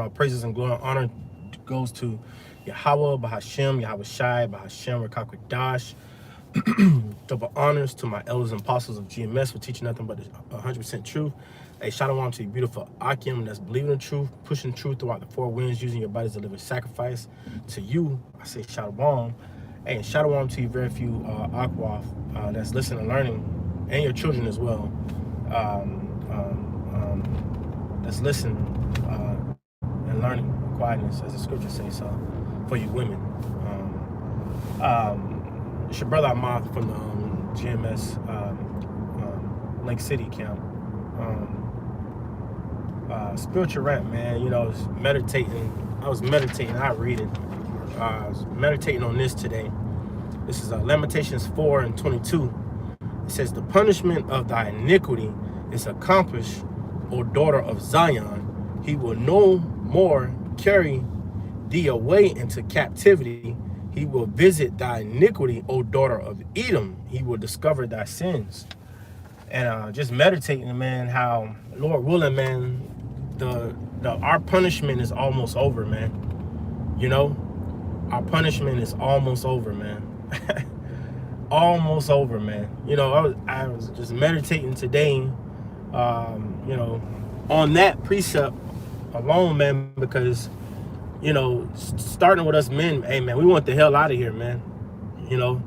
all praises and glory and honor goes to Yahweh, Bahashem, Yahweh Shai, Bahashem, Rakakwadash. Double honors to my elders and apostles of GMS for teaching nothing but 100% truth. A shalom to the beautiful Akim that's believing in truth, pushing truth throughout the four winds, using your body as a living sacrifice. To you, I say shalom. Hey, and shalom to you very few Akwaf that's listening and learning, and your children as well. That's listening and learning quietness, as the scripture says, so for you women. It's your brother Ahmad from the GMS Lake City camp. Spiritual rant, man. You know, I was meditating. I read it. I was meditating on this today. This is Lamentations 4:22. It says, "The punishment of thy iniquity is accomplished, O daughter of Zion. He will no more carry thee away into captivity. He will visit thy iniquity, O daughter of Edom. He will discover thy sins." And just meditating, man, how Lord willing, man, our punishment is almost over, man. You know, our punishment is almost over, man. Almost over, man. You know, I was just meditating today, you know, on that precept alone, man, because, you know, starting with us men, hey, man, we want the hell out of here, man. You know,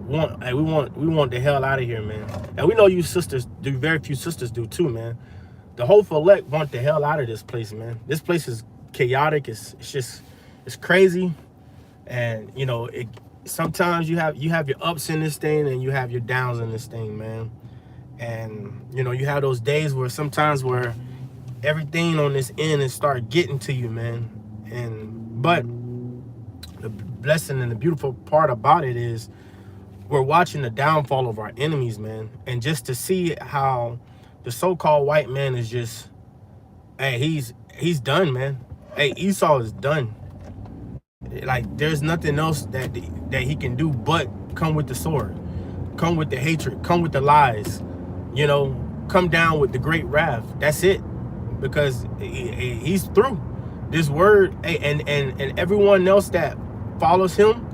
we want the hell out of here, man. And we know you sisters do, very few sisters do too, man. The whole elect want the hell out of this place, man. This place is chaotic. It's crazy, and you know, sometimes you have your ups in this thing and you have your downs in this thing, man. And you know, you have those days where sometimes where everything on this end is start getting to you, man. But the blessing and the beautiful part about it is we're watching the downfall of our enemies, man. And just to see how the so-called white man is just, hey, he's done, man. Hey, Esau is done. Like, there's nothing else that he can do but come with the sword, come with the hatred, come with the lies, you know, come down with the great wrath. That's it, because he's through. This word, and everyone else that follows him,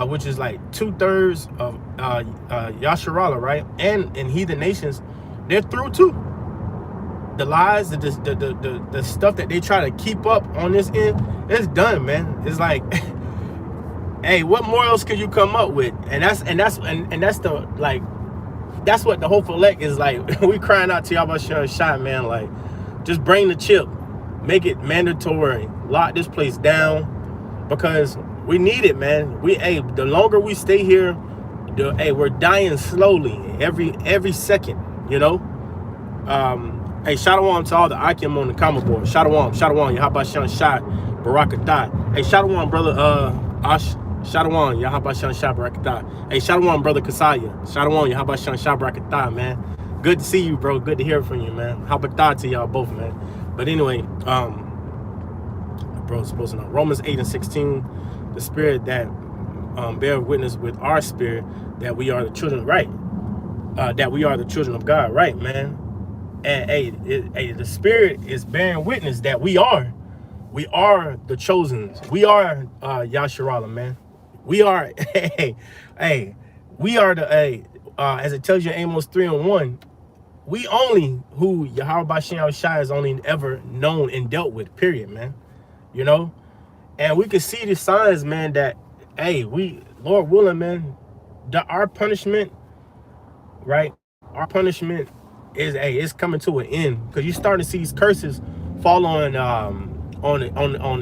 which is like 2/3 of Yasharallah, right? And heathen nations, they're through too. The lies, the stuff that they try to keep up on this end, it's done, man. It's like, hey, what more else could you come up with? And that's the, like, that's what the hopeful elect is like. We crying out to Yahweh Shai, man, like, just bring the chip, make it mandatory, lock this place down, because we need it, man. The longer we stay here, we're dying slowly every second, you know. Hey, shalom to all the Akim on the comment board. Shalom, Yahabashan Shai, Barakatah. Hey, shalom, brother Ash. Shalom, Yahabashan Shai, Barakatah. Hey, shalom, brother Kasaya. Shalom, Yahabashan Shai, Barakatah, man. Good to see you, bro. Good to hear from you, man. Habatah to y'all both, man. But anyway, bro, supposed to know. Romans 8:16, the spirit that bear witness with our spirit that we are the children, right? That we are the children of God, right, man? And hey, the spirit is bearing witness that we are the chosen. We are Yasharallah, man. We are, we are the, as it tells you in Amos 3:1, we only who Yahweh Shai has only ever known and dealt with, period, man. You know? And we can see the signs, man, that, hey, Lord willing, man, our punishment, right? Our punishment is, it's coming to an end, because you starting to see these curses fall on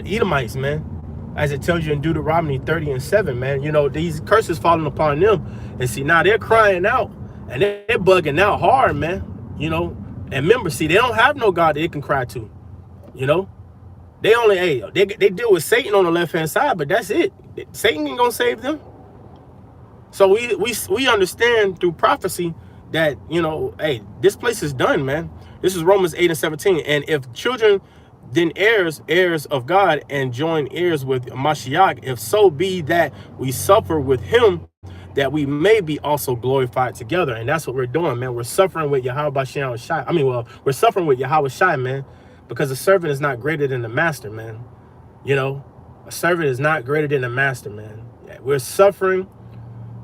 Edomites, man, as it tells you in Deuteronomy 30:7, man. You know, these curses falling upon them, and see, now they're crying out and they're bugging out hard, man. You know, and remember, see, they don't have no God that they can cry to. You know, they only they deal with Satan on the left hand side, but that's it. Satan ain't gonna save them. So we understand through prophecy that, you know, hey, this place is done, man. This is Romans 8:17. And if children, then heirs of God, and join heirs with Mashiach, if so be that we suffer with him, that we may be also glorified together. And that's what we're doing, man. We're suffering with Yahweh Shai. We're suffering with Yahweh Shai, man. because a servant is not greater than the master, man. You know, a servant is not greater than the master, man. We're suffering.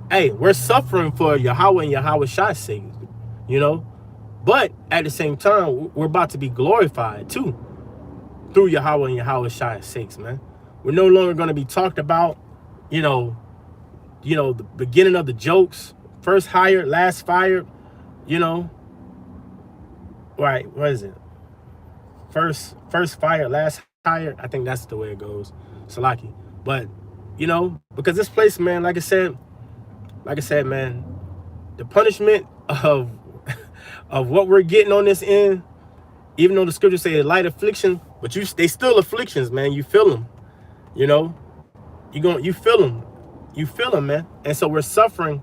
Hey, we're suffering for Yahweh and Yahweh Shai's sake, you know. But at the same time, we're about to be glorified too through Yahweh and Yahweh Shai's sakes, man. We're no longer going to be talked about, you know, the beginning of the jokes, first hired, last fired, you know. Right, what is it? First fired, last hired. I think that's the way it goes. Salaki. But, you know, because this place, man, like I said, man, the punishment of what we're getting on this end, even though the scriptures say light affliction, but they still afflictions, man. You feel them, you know. You feel them, man. And so we're suffering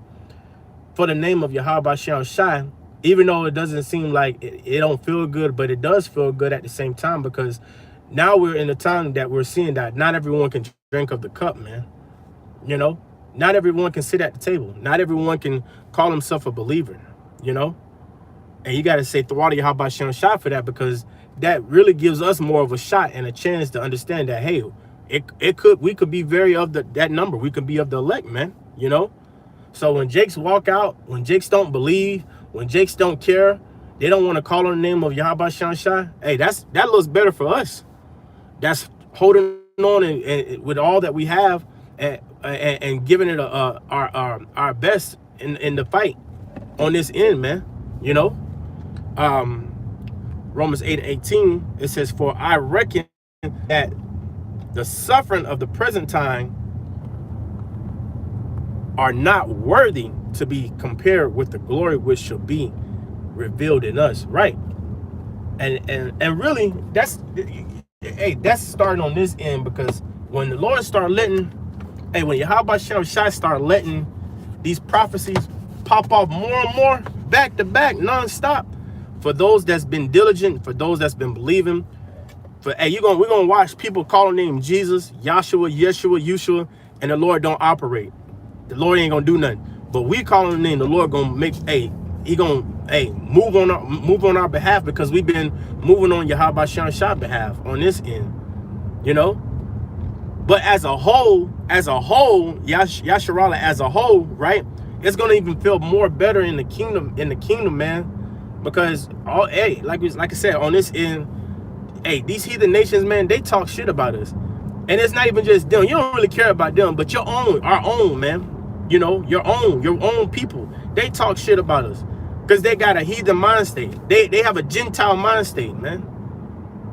for the name of Yahweh Shai, even though it doesn't seem like it don't feel good, but it does feel good at the same time, because now we're in a time that we're seeing that not everyone can drink of the cup, man. You know, not everyone can sit at the table. Not everyone can call himself a believer, you know. And you got to say Thawada Yahweh Shai for that, because that really gives us more of a shot and a chance to understand that, hey, we could be very of that number. We could be of the elect, man, you know. So when Jakes walk out, when Jakes don't believe, when Jakes don't care, they don't want to call on the name of Yahweh Shai, hey, that looks better for us. That's holding on and with all that we have, and giving it our best in the fight on this end, man, you know. Romans 8:18, it says, for I reckon that the suffering of the present time are not worthy to be compared with the glory which shall be revealed in us. Right. And really, that's starting on this end, because when the Lord start letting, when Yahweh Shai start letting these prophecies pop off more and more, back to back, nonstop, for those that's been diligent, for those that's been believing, we're gonna watch people calling name Jesus, Yahshua, Yeshua, Yeshua, and the Lord don't operate. The Lord ain't gonna do nothing. But we calling the name, the Lord gonna make, he gonna move on our behalf, because we've been moving on Yahweh Shai behalf on this end, you know. But as a whole, Yasharala as a whole, right? It's gonna even feel more better in the kingdom, man, because like I said, on this end, these heathen nations, man, they talk shit about us. And it's not even just them. You don't really care about them, but our own, man. You know, your own people. They talk shit about us because they got a heathen mind state. They have a Gentile mind state, man.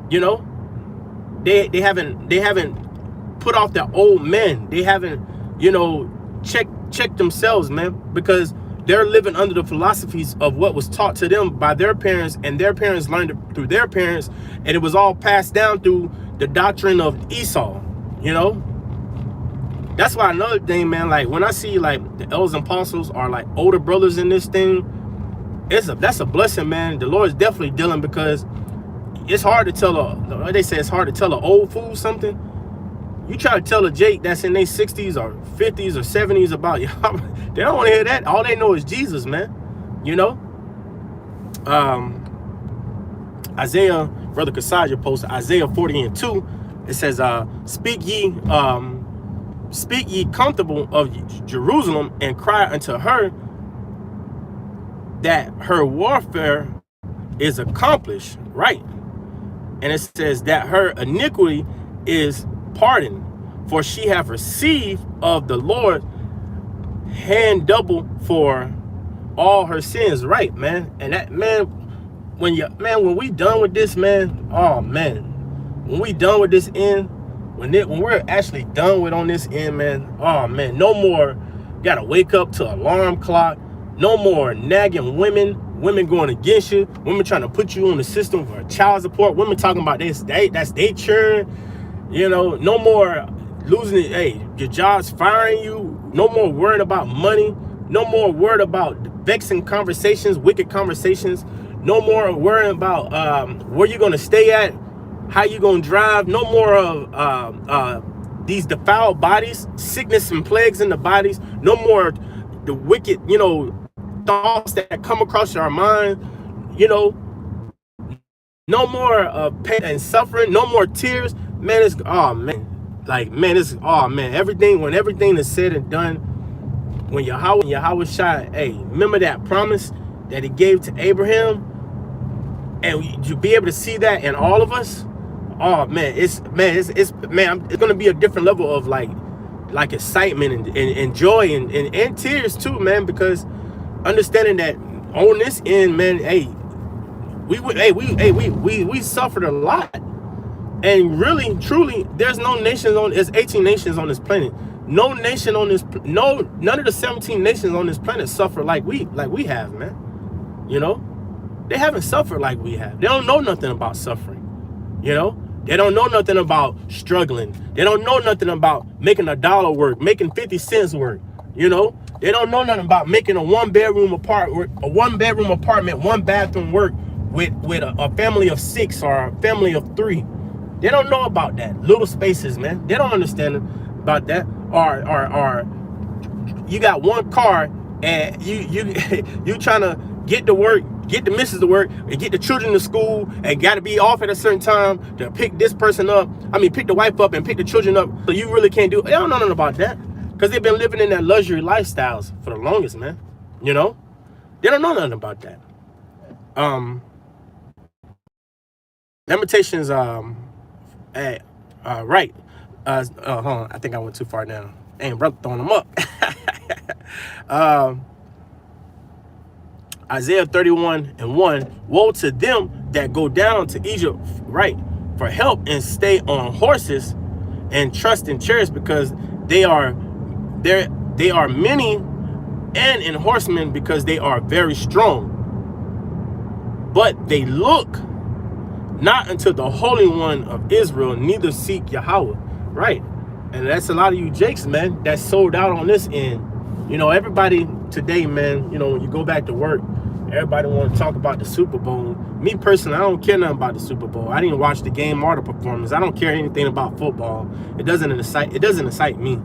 You know, they haven't put off their old men. They haven't, you know, checked themselves, man, because they're living under the philosophies of what was taught to them by their parents, and their parents learned it through their parents, and it was all passed down through the doctrine of Esau, you know. That's why another thing, man, like when I see like the elders and apostles are like older brothers in this thing, that's a blessing, man. The Lord is definitely dealing, because it's hard to tell they say it's hard to tell an old fool something. You try to tell a Jake that's in their 60s or 50s or 70s about you, they don't want to hear that. All they know is Jesus, man. You know? Isaiah, Brother Kasaja posted Isaiah 40:2. It says, speak ye comfortable of Jerusalem, and cry unto her that her warfare is accomplished, right? And it says that her iniquity is pardoned, for she have received of the Lord hand double for all her sins, right, man? And that, man, when we done with this, man, oh man, when we done with this end, when we're actually done with on this end, man, oh man, no more gotta wake up to alarm clock, no more nagging women going against you, women trying to put you on the system for child support, women talking about this, that's their churn, you know, no more losing it, your job's firing you, no more worrying about money, no more worried about vexing conversations, wicked conversations, no more worrying about where you're gonna stay at, how you gonna drive, no more of these defiled bodies, sickness and plagues in the bodies, no more the wicked, you know, thoughts that come across your mind, you know, No more pain and suffering. No more tears. Man, it's oh man, like man, it's oh man. Everything when everything is said and done, when Yahweh shot, hey, remember that promise that He gave to Abraham, and you be able to see that in all of us. Oh man, it's gonna be a different level of like excitement and joy and tears too, man, because understanding that on this end, man, hey, we suffered a lot, and really truly there's no nations on, there's 18 nations on this planet. No nation on this, none of the 17 nations on this planet suffer like we have, man. You know, they haven't suffered like we have. They don't know nothing about suffering. You know, they don't know nothing about struggling. They don't know nothing about making $1 work, making 50 cents work. You know, they don't know nothing about making a one-bedroom apartment, one bathroom work with a family of 6 or a family of 3. They don't know about that. Little spaces, man. They don't understand about that. Or you got one car and you trying to get to work, get the missus to work, and get the children to school, and got to be off at a certain time to pick this person up. I mean, pick the wife up and pick the children up. So you really can't do. They don't know nothing about that because they've been living in that luxury lifestyles for the longest, man. You know, they don't know nothing about that. Limitations. Right. Hold on. I think I went too far now. Ain't brother throwing them up. Isaiah 31:1. Woe to them that go down to Egypt, right, for help and stay on horses and trust in chariots, because they are many, and in horsemen because they are very strong. But they look not unto the Holy One of Israel, neither seek Yahweh. Right. And that's a lot of you jakes, man, that's sold out on this end. You know, everybody today, man, you know, when you go back to work, everybody want to talk about the Super Bowl. Me personally, I don't care nothing about the Super Bowl. I didn't watch the game or the performance. I don't care anything about football. It doesn't excite me.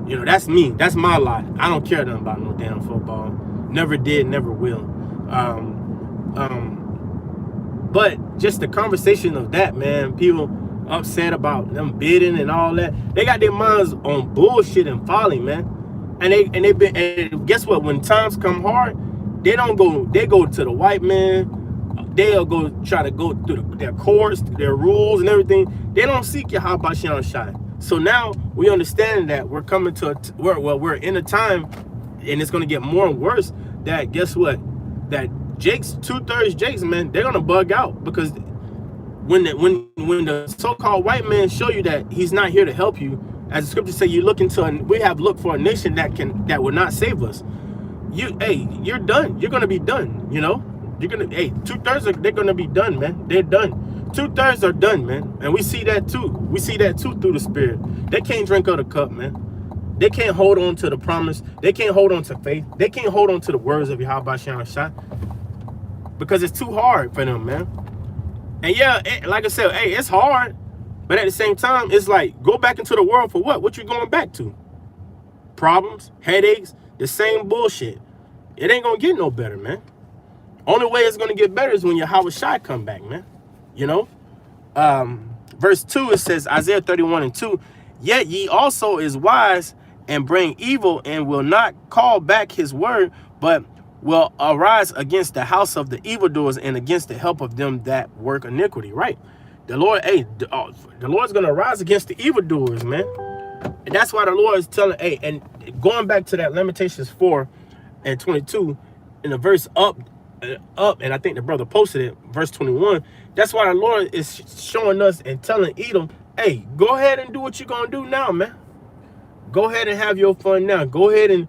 You know, that's me. That's my lot. I don't care nothing about no damn football. Never did, never will. But just the conversation of that, man, people upset about them bidding and all that. They got their minds on bullshit and folly, man. And guess what? When times come hard, they go to the white man. They'll go try to go through their courts, their rules and everything. They don't seek Yahweh Shai. So now we understand that we're coming to we're in a time, and it's going to get more and worse, that guess what? That Jake's 2/3 Jakes, man, they're gonna bug out, because when the so-called white man show you that he's not here to help you, as the scriptures say, we have looked for a nation that will not save us. You're done. You're gonna be done. You know, you're gonna 2/3 they're gonna be done, man. They're done. 2/3 are done, man, and we see that too. We see that too through the Spirit. They can't drink of the cup, man. They can't hold on to the promise. They can't hold on to faith. They can't hold on to the words of Yahweh Shai, because it's too hard for them, man. And yeah, like I said, it's hard, but at the same time, it's like, go back into the world for what? What you going back to? Problems, headaches, the same bullshit. It ain't gonna get no better, man. Only way it's gonna get better is when Yahweh Shai come back, man. You know, verse 2, it says, Isaiah 31:2. Yet ye also is wise and bring evil, and will not call back his word, but will arise against the house of the evildoers and against the help of them that work iniquity. Right? The Lord, the Lord's gonna rise against the evildoers, man. And that's why the Lord is telling, and going back to that Lamentations 4:22, in the verse up, and I think the brother posted it, verse 21. That's why the Lord is showing us and telling Edom, hey, go ahead and do what you're gonna do now, man. Go ahead and have your fun now. Go ahead and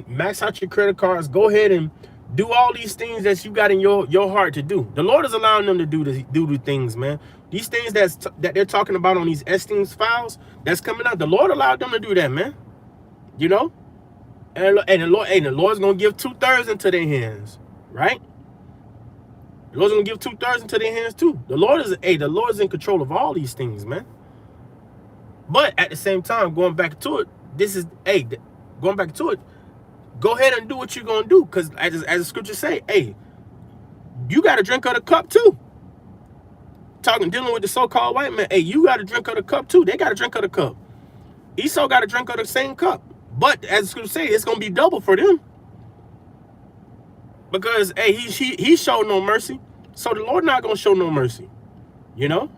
max out your credit cards. Go ahead and do all these things that you got in your heart to do. The Lord is allowing them to do the things, man. These things that they're talking about on these Esteem's files that's coming out, the Lord allowed them to do that, man. You know, and the Lord's gonna give 2/3 into their hands, right? The Lord's gonna give 2/3 into their hands too. The Lord is in control of all these things, man. But at the same time, going back to it, go ahead and do what you're gonna do, because as the scriptures say, you got to drink of the cup too. dealing with the so-called white man. Hey, you got to drink of the cup too. They got to drink of the cup. Esau got to drink of the same cup. But as the scripture say, it's gonna be double for them. Because hey, he showed no mercy. So the Lord not gonna show no mercy. You know?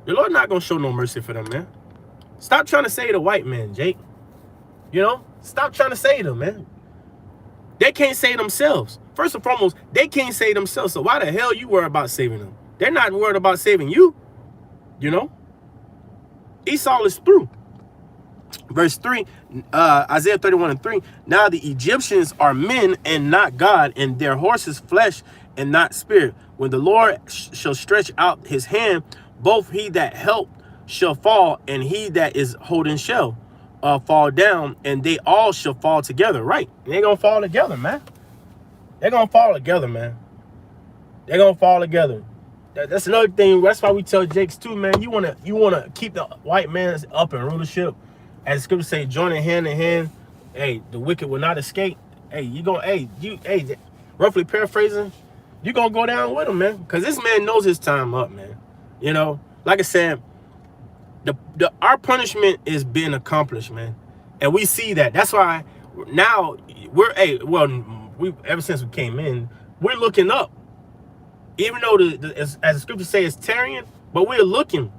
The Lord not gonna show no mercy for them, man. Stop trying to save the white man, Jake. You know? Stop trying to save them, man. They can't save themselves. First and foremost, they can't save themselves. So why the hell you worry about saving them? They're not worried about saving you. You know? Esau is through. Verse 3, Isaiah 31:3. Now the Egyptians are men and not God, and their horses flesh and not spirit. When the Lord shall stretch out his hand, both he that helped shall fall, and he that is holding shall fall down, and they all shall fall together. Right? They're gonna fall together, man. They're gonna fall together, man. They're gonna fall together. That's another thing. That's why we tell Jakes too, man. You wanna keep the white man's up in rulership. As the scripture say, joining hand in hand, hey, the wicked will not escape. Hey, roughly paraphrasing, you gonna go down with him, man. Because this man knows his time up, man. You know, like I said, our punishment is being accomplished, man. And we see that. That's why now we ever since we came in, we're looking up. Even though as the scripture say it's tarrying, but we're looking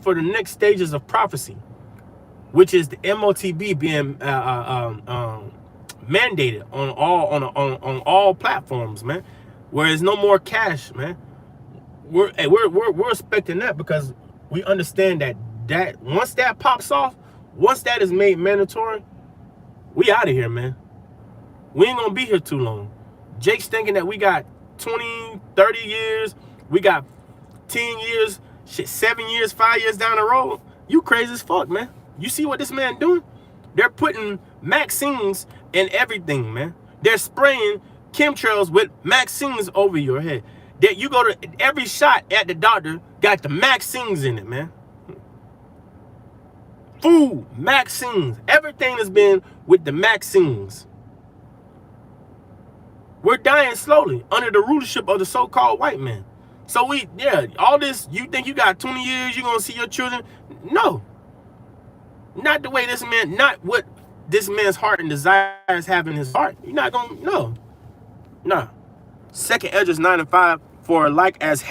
for the next stages of prophecy, which is the MOTB being mandated on all platforms, man. Where there's no more cash, man. We're expecting that because we understand that once that pops off, once that is made mandatory, we out of here, man. We ain't gonna be here too long. Jake's thinking that we got 20, 30 years, we got 10 years, shit, 7 years, 5 years down the road. You crazy as fuck, man. You see what this man doing? They're putting vaccines in everything, man. They're spraying chemtrails with vaccines over your head. That you go to every shot at the doctor got the vaccines in it, man. Food, vaccines, everything has been with the vaccines. We're dying slowly under the rulership of the so-called white man. So all this, you think you got 20 years, you're gonna see your children? No. Not the way this man, not what this man's heart and desires have in his heart. You're not gonna, no. Nah. 2 Esdras 9:5, for like as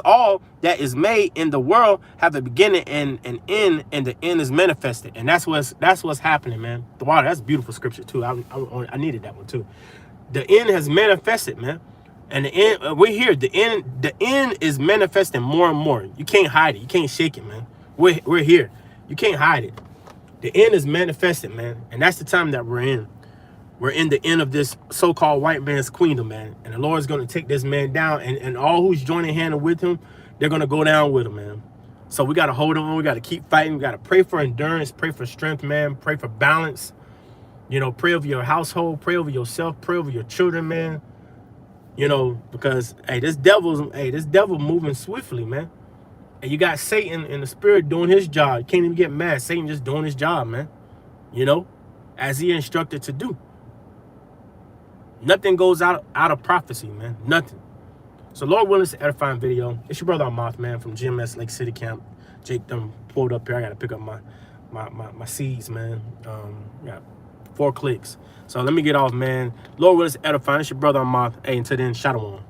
all that is made in the world have a beginning and an end, and the end is manifested. And that's what's happening, man. Wow, that's beautiful scripture too. I needed that one too. The end has manifested, man. And the end, we're here. The end is manifesting more and more. You can't hide it. You can't shake it, man. We're here. You can't hide it. The end is manifested, man. And that's the time that we're in. We're in the end of this so-called white man's queendom, man. And the Lord's going to take this man down. And all who's joining hand with him, they're going to go down with him, man. So we got to hold on. We got to keep fighting. We got to pray for endurance. Pray for strength, man. Pray for balance. You know, pray over your household. Pray over yourself. Pray over your children, man. You know, because, hey, this devil moving swiftly, man. And you got Satan in the spirit doing his job. You can't even get mad. Satan just doing his job, man. You know, as he instructed to do. Nothing goes out of prophecy, man. Nothing. So Lord willing, it's an edifying video. It's your brother Moth, man, from GMS Lake City Camp. Jake done pulled up here. I got to pick up my seeds, man. Got 4 clicks. So let me get off, man. Lord willing, it's edifying. It's your brother Moth. Hey, until then, Shalom.